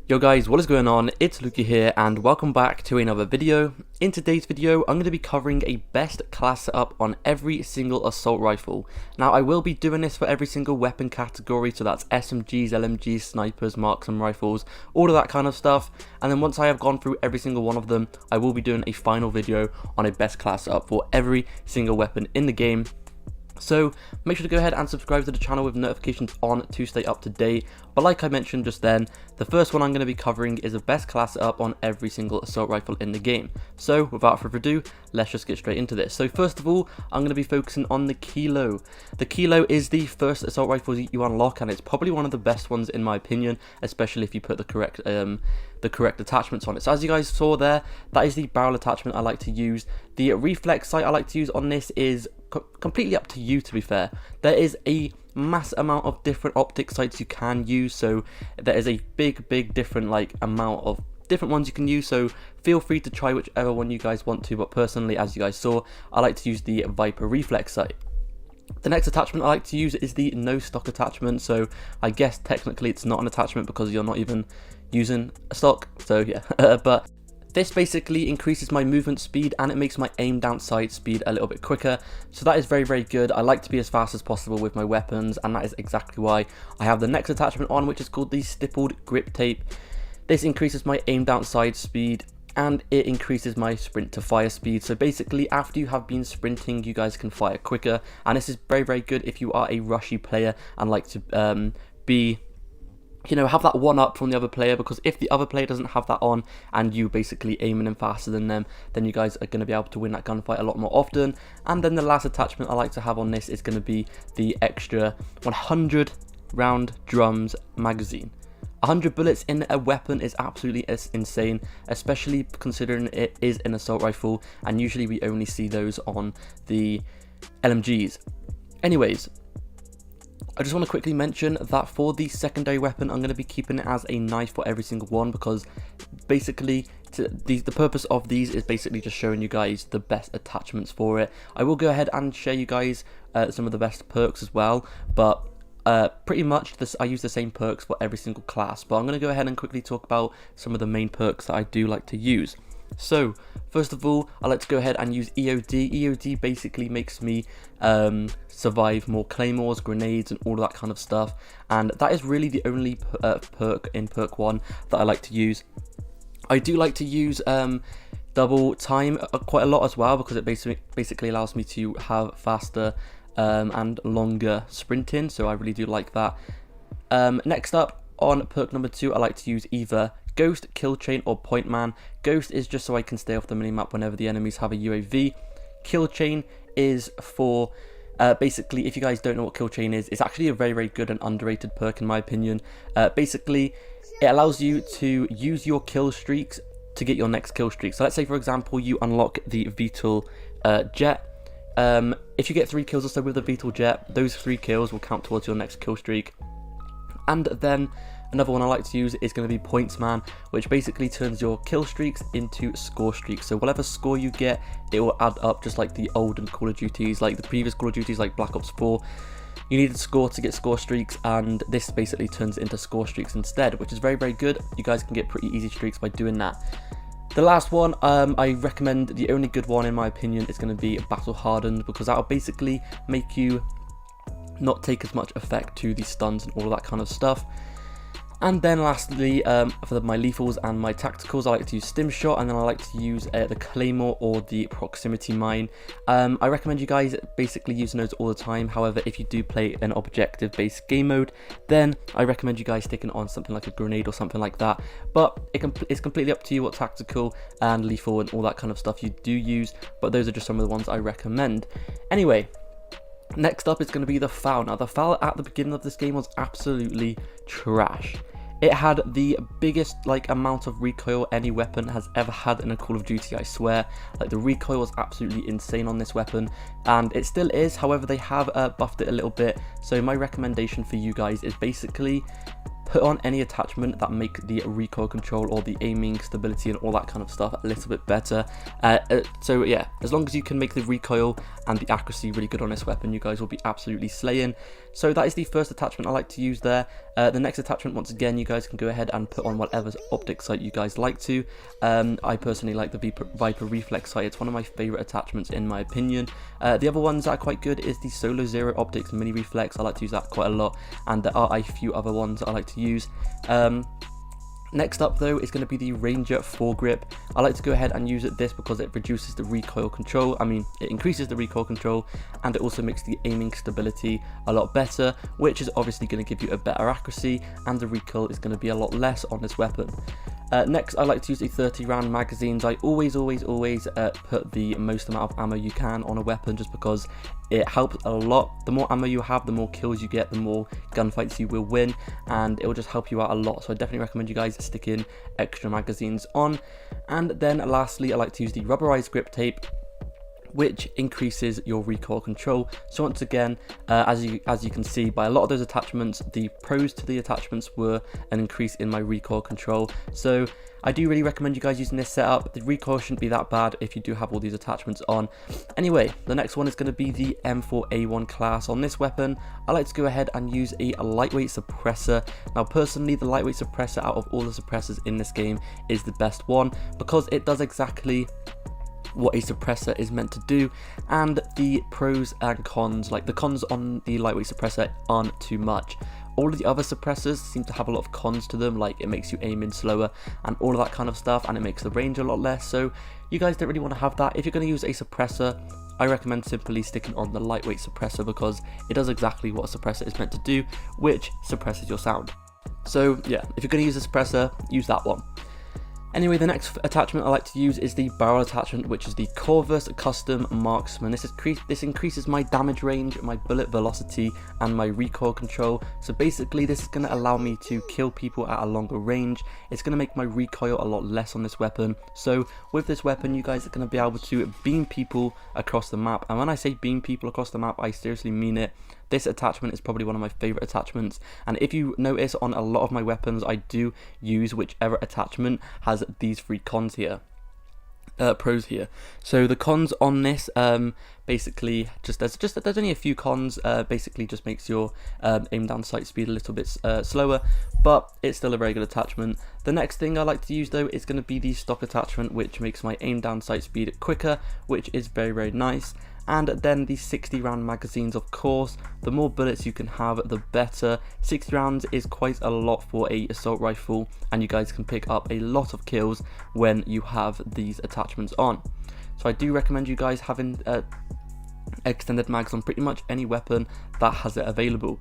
Yo guys, what is going on? It's Luki here and welcome back to another video. In today's video, I'm going to be covering a best class setup on every single assault rifle. Now I will be doing this for every single weapon category, so that's SMGs, LMGs, snipers, marksman rifles, all of that kind of stuff. And then once I have gone through every single one of them, I will be doing a final video on a best class setup for every single weapon in the game. So make sure to go ahead and subscribe to the channel with notifications on to stay up to date. But like I mentioned just then, the first one I'm going to be covering is the best class setup on every single assault rifle in the game. So without further ado, let's just get straight into this. So first of all, I'm going to be focusing on the Kilo. The Kilo is the first assault rifle you unlock, and it's probably one of the best ones in my opinion, especially if you put the correct attachments on it. So as you guys saw there, that is the barrel attachment I like to use. The reflex sight I like to use on this is completely up to you, to be fair. There is a mass amount of different optic sights you can use, so there is a big different amount of different ones you can use, so feel free to try whichever one you guys want to, but personally, as you guys saw, I like to use the Viper reflex sight. The next attachment I like to use is the no stock attachment, so I guess technically it's not an attachment because you're not even using a stock, so yeah. But this basically increases my movement speed and it makes my aim down sight speed a little bit quicker, so that is very good. I like to be as fast as possible with my weapons, and that is exactly why I have the next attachment on, which is called the stippled grip tape. This increases my aim down sight speed and it increases my sprint to fire speed, so basically after you have been sprinting you guys can fire quicker, and this is very good if you are a rushy player and like to have that one up from the other player, because if the other player doesn't have that on and you basically aiming in faster than them, then you guys are going to be able to win that gunfight a lot more often. And then the last attachment I like to have on this is going to be the extra 100 round drums magazine. 100 bullets in a weapon is absolutely insane, especially considering it is an assault rifle, and usually we only see those on the LMGs. Anyways, I just want to quickly mention that for the secondary weapon, I'm going to be keeping it as a knife for every single one, because basically the purpose of these is basically just showing you guys the best attachments for it. I will go ahead and share you guys some of the best perks as well, but pretty much I use the same perks for every single class. But I'm going to go ahead and quickly talk about some of the main perks that I do like to use. So first of all, I like to go ahead and use EOD. EOD basically makes me survive more claymores, grenades, and all of that kind of stuff, and that is really the only perk in perk 1 that I like to use. I do like to use double time quite a lot as well, because it basically allows me to have faster and longer sprinting, so I really do like that. Next up, on perk number 2, I like to use either Ghost, Kill Chain, or Point Man. Ghost is just so I can stay off the minimap whenever the enemies have a UAV. Kill Chain is for basically, if you guys don't know what Kill Chain is, it's actually a very good and underrated perk in my opinion. Basically, it allows you to use your kill streaks to get your next kill streak. So let's say for example you unlock the VTOL jet. If you get 3 kills or so with the VTOL jet, those 3 kills will count towards your next kill streak. And then another one I like to use is going to be Points Man, which basically turns your kill streaks into score streaks. So whatever score you get, it will add up, just like the olden Call of Duties, like the previous Call of Duties like Black Ops 4. You needed score to get score streaks, and this basically turns it into score streaks instead, which is very good. You guys can get pretty easy streaks by doing that. The last one, I recommend, the only good one in my opinion, is going to be Battle Hardened, because that will basically make you not take as much effect to the stuns and all of that kind of stuff. And then lastly, for my lethals and my tacticals, I like to use Stim Shot, and then I like to use the Claymore or the Proximity Mine. I recommend you guys basically using those all the time. However, if you do play an objective based game mode, then I recommend you guys sticking on something like a grenade or something like that. But it's completely up to you what tactical and lethal and all that kind of stuff you do use, but those are just some of the ones I recommend. Anyway, next up is going to be the FAL. Now the FAL at the beginning of this game was absolutely trash. It had the biggest amount of recoil any weapon has ever had in a Call of Duty, I swear. The recoil was absolutely insane on this weapon, and it still is. However, they have buffed it a little bit, so my recommendation for you guys is basically put on any attachment that make the recoil control or the aiming stability and all that kind of stuff a little bit better. So yeah, as long as you can make the recoil and the accuracy really good on this weapon, you guys will be absolutely slaying. So that is the first attachment I like to use there. The next attachment, once again, you guys can go ahead and put on whatever optic sight you guys like to. I personally like the Viper Reflex sight. It's one of my favorite attachments in my opinion. The other ones that are quite good is the Solo Zero Optics Mini Reflex. I like to use that quite a lot, and there are a few other ones that I like to use. Next up though is going to be the Ranger foregrip. I like to go ahead and use this because it reduces the recoil control. It increases the recoil control, and it also makes the aiming stability a lot better, which is obviously going to give you a better accuracy, and the recoil is going to be a lot less on this weapon. Next, I like to use the 30 round magazines. I always put the most amount of ammo you can on a weapon, just because it helps a lot. The more ammo you have, the more kills you get, the more gunfights you will win, and it will just help you out a lot. So I definitely recommend you guys stick in extra magazines on. And then lastly, I like to use the rubberized grip tape, which increases your recoil control. So once again, as you can see by a lot of those attachments, the pros to the attachments were an increase in my recoil control. So I do really recommend you guys using this setup. The recoil shouldn't be that bad if you do have all these attachments on. Anyway, the next one is going to be the M4A1 class. On this weapon, I like to go ahead and use a lightweight suppressor. Now personally, the lightweight suppressor out of all the suppressors in this game is the best one, because it does exactly what a suppressor is meant to do, and the pros and cons, like the cons on the lightweight suppressor aren't too much. All of the other suppressors seem to have a lot of cons to them, like it makes you aim in slower and all of that kind of stuff, and it makes the range a lot less. So you guys don't really want to have that. If you're going to use a suppressor, I recommend simply sticking on the lightweight suppressor, because it does exactly what a suppressor is meant to do, which suppresses your sound. So yeah, if you're going to use a suppressor, use that one. Anyway, the next attachment I like to use is the barrel attachment, which is the Corvus Custom Marksman. This increases my damage range, my bullet velocity, and my recoil control. So basically, this is going to allow me to kill people at a longer range. It's going to make my recoil a lot less on this weapon. So with this weapon, you guys are going to be able to beam people across the map. And when I say beam people across the map, I seriously mean it. This attachment is probably one of my favorite attachments, and if you notice on a lot of my weapons, I do use whichever attachment has these three pros here. So the cons on this, basically there's only a few cons. Basically just makes your aim down sight speed a little bit slower, but it's still a very good attachment. The next thing I like to use though is going to be the stock attachment, which makes my aim down sight speed quicker, which is very nice. And then the 60 round magazines, of course. The more bullets you can have, the better. 60 rounds is quite a lot for a assault rifle, and you guys can pick up a lot of kills when you have these attachments on. So I do recommend you guys having extended mags on pretty much any weapon that has it available.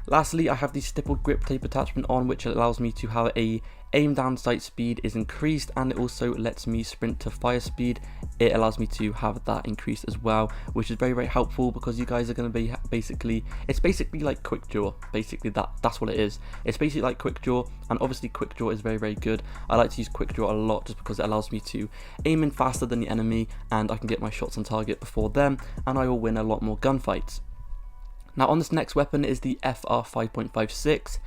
Lastly, I have the stippled grip tape attachment on, which allows me to have a aim down sight speed is increased, and it also lets me sprint to fire speed. It allows me to have that increased as well, which is very helpful, because you guys are going to be it's basically like quick draw. Basically that's what it is. It's basically like quick draw, and obviously quick draw is very good. I like to use quick draw a lot just because it allows me to aim in faster than the enemy, and I can get my shots on target before them, and I will win a lot more gunfights. Now on this next weapon is the FR 5.56,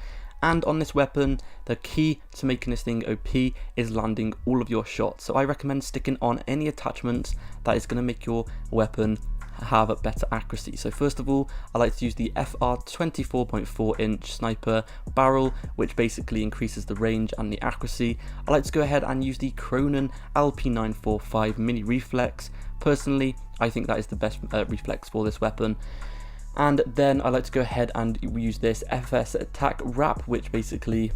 and on this weapon the key to making this thing OP is landing all of your shots. So I recommend sticking on any attachments that is going to make your weapon have a better accuracy. So first of all, I like to use the FR 24.4 inch sniper barrel, which basically increases the range and the accuracy. I like to go ahead and use the Cronin LP945 mini reflex. Personally, I think that is the best reflex for this weapon. And then I like to go ahead and use this FS attack wrap, which basically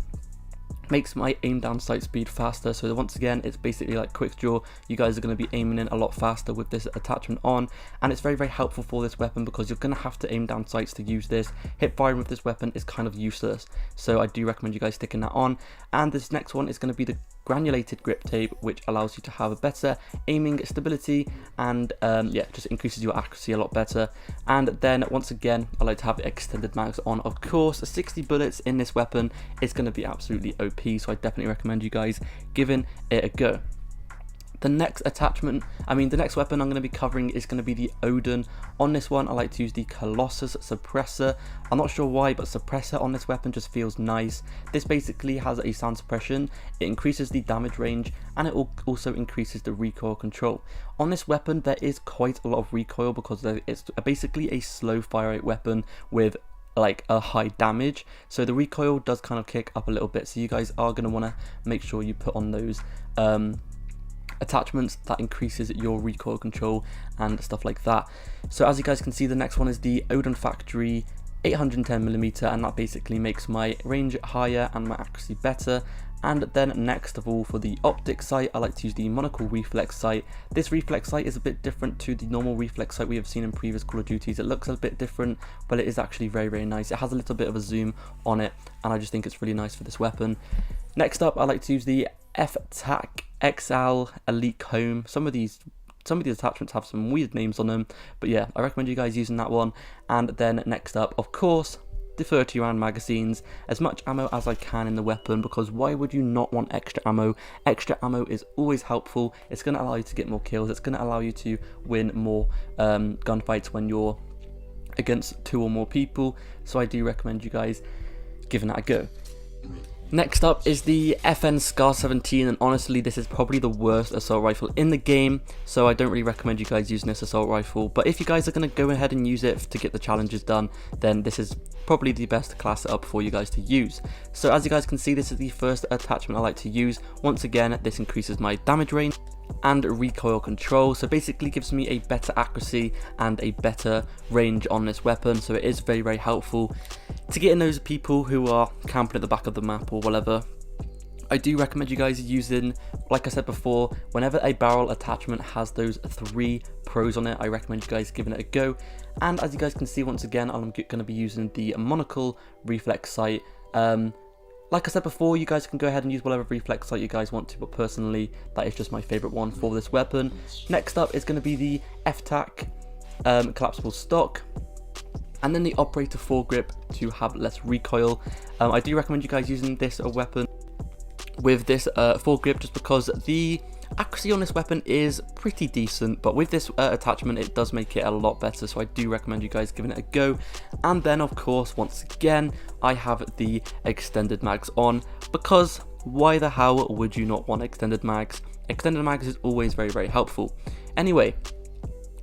makes my aim down sight speed faster. So once again, it's basically like quick draw. You guys are going to be aiming in a lot faster with this attachment on, and it's very helpful for this weapon, because you're going to have to aim down sights to use this. Hip firing with this weapon is kind of useless, so I do recommend you guys sticking that on. And this next one is going to be the granulated grip tape, which allows you to have a better aiming stability, and yeah, just increases your accuracy a lot better. And then once again, I like to have extended mags on. Of course, 60 bullets in this weapon is going to be absolutely OP, so I definitely recommend you guys giving it a go. The next weapon I'm going to be covering is going to be the Oden. On this one, I like to use the Colossus Suppressor. I'm not sure why, but Suppressor on this weapon just feels nice. This basically has a sound suppression, it increases the damage range, and it also increases the recoil control. On this weapon, there is quite a lot of recoil because it's basically a slow fire rate weapon with like a high damage, so the recoil does kind of kick up a little bit, so you guys are going to want to make sure you put on those attachments that increases your recoil control and stuff like that. So as you guys can see, the next one is the Oden Factory 810mm, and that basically makes my range higher and my accuracy better. And then next of all, for the optic sight, I like to use the monocle reflex sight. This reflex sight is a bit different to the normal reflex sight we have seen in previous Call of Duties. It looks a bit different, but it is actually very, very nice. It has a little bit of a zoom on it, and I just think it's really nice for this weapon. Next up, I like to use the F-Tac XL Elite Comb. Some of these attachments have some weird names on them, but yeah, I recommend you guys using that one. And then next up, of course, the 30 round magazines, as much ammo as I can in the weapon, because why would you not want extra ammo? Extra ammo is always helpful. It's going to allow you to get more kills, it's going to allow you to win more gunfights when you're against 2 or more people, so I do recommend you guys giving that a go. Next up is the FN Scar 17, and honestly this is probably the worst assault rifle in the game, so I don't really recommend you guys using this assault rifle, but if you guys are going to go ahead and use it to get the challenges done, then this is probably the best class setup for you guys to use. So as you guys can see, this is the first attachment I like to use. Once again, this increases my damage range and recoil control, so basically gives me a better accuracy and a better range on this weapon, so it is very, very helpful to get in those people who are camping at the back of the map or whatever. I do recommend you guys using, like I said before, whenever a barrel attachment has those 3 pros on it, I recommend you guys giving it a go. And as you guys can see, once again, I'm going to be using the monocle reflex sight. Like I said before, you guys can go ahead and use whatever reflex sight you guys want to, but personally, that is just my favourite one for this weapon. Next up is going to be the F-Tac collapsible stock, and then the operator foregrip to have less recoil. I do recommend you guys using this weapon with this foregrip, just because the accuracy on this weapon is pretty decent, but with this attachment it does make it a lot better, so I do recommend you guys giving it a go. And then of course, once again, I have the extended mags on, because why the hell would you not want extended mags? Extended mags is always very, very helpful. Anyway,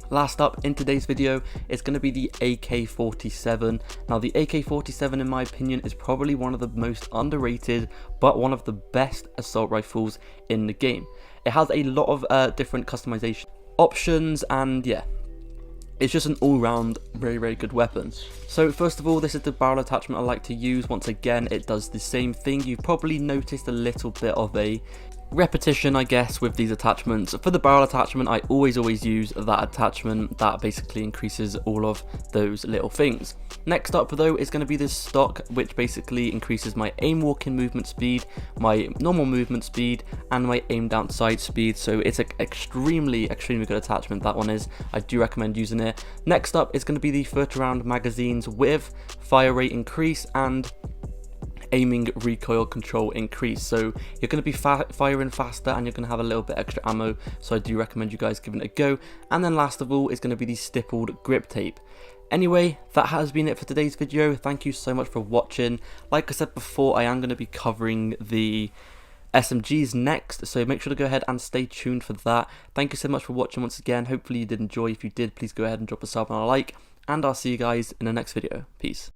last up in today's video is going to be the AK-47. Now the AK-47 in my opinion is probably one of the most underrated but one of the best assault rifles in the game. It has a lot of different customization options, and yeah, it's just an all-round very, very good weapon. So first of all, this is the barrel attachment I like to use. Once again, it does the same thing. You've probably noticed a little bit of a repetition, I guess, with these attachments. For the barrel attachment, I always use that attachment that basically increases all of those little things. Next up though is going to be this stock, which basically increases my aim walking movement speed, my normal movement speed, and my aim down sight speed. So it's an extremely good attachment, that one is. I do recommend using it. Next up is going to be the 30 round magazines with fire rate increase and aiming recoil control increase, so you're going to be firing faster and you're going to have a little bit extra ammo, so I do recommend you guys giving it a go. And then last of all is going to be the stippled grip tape. Anyway, that has been it for today's video. Thank you so much for watching. Like I said before, I am going to be covering the SMGs next, so make sure to go ahead and stay tuned for that. Thank you so much for watching once again. Hopefully you did enjoy. If you did, please go ahead and drop a sub and a like, and I'll see you guys in the next video. Peace.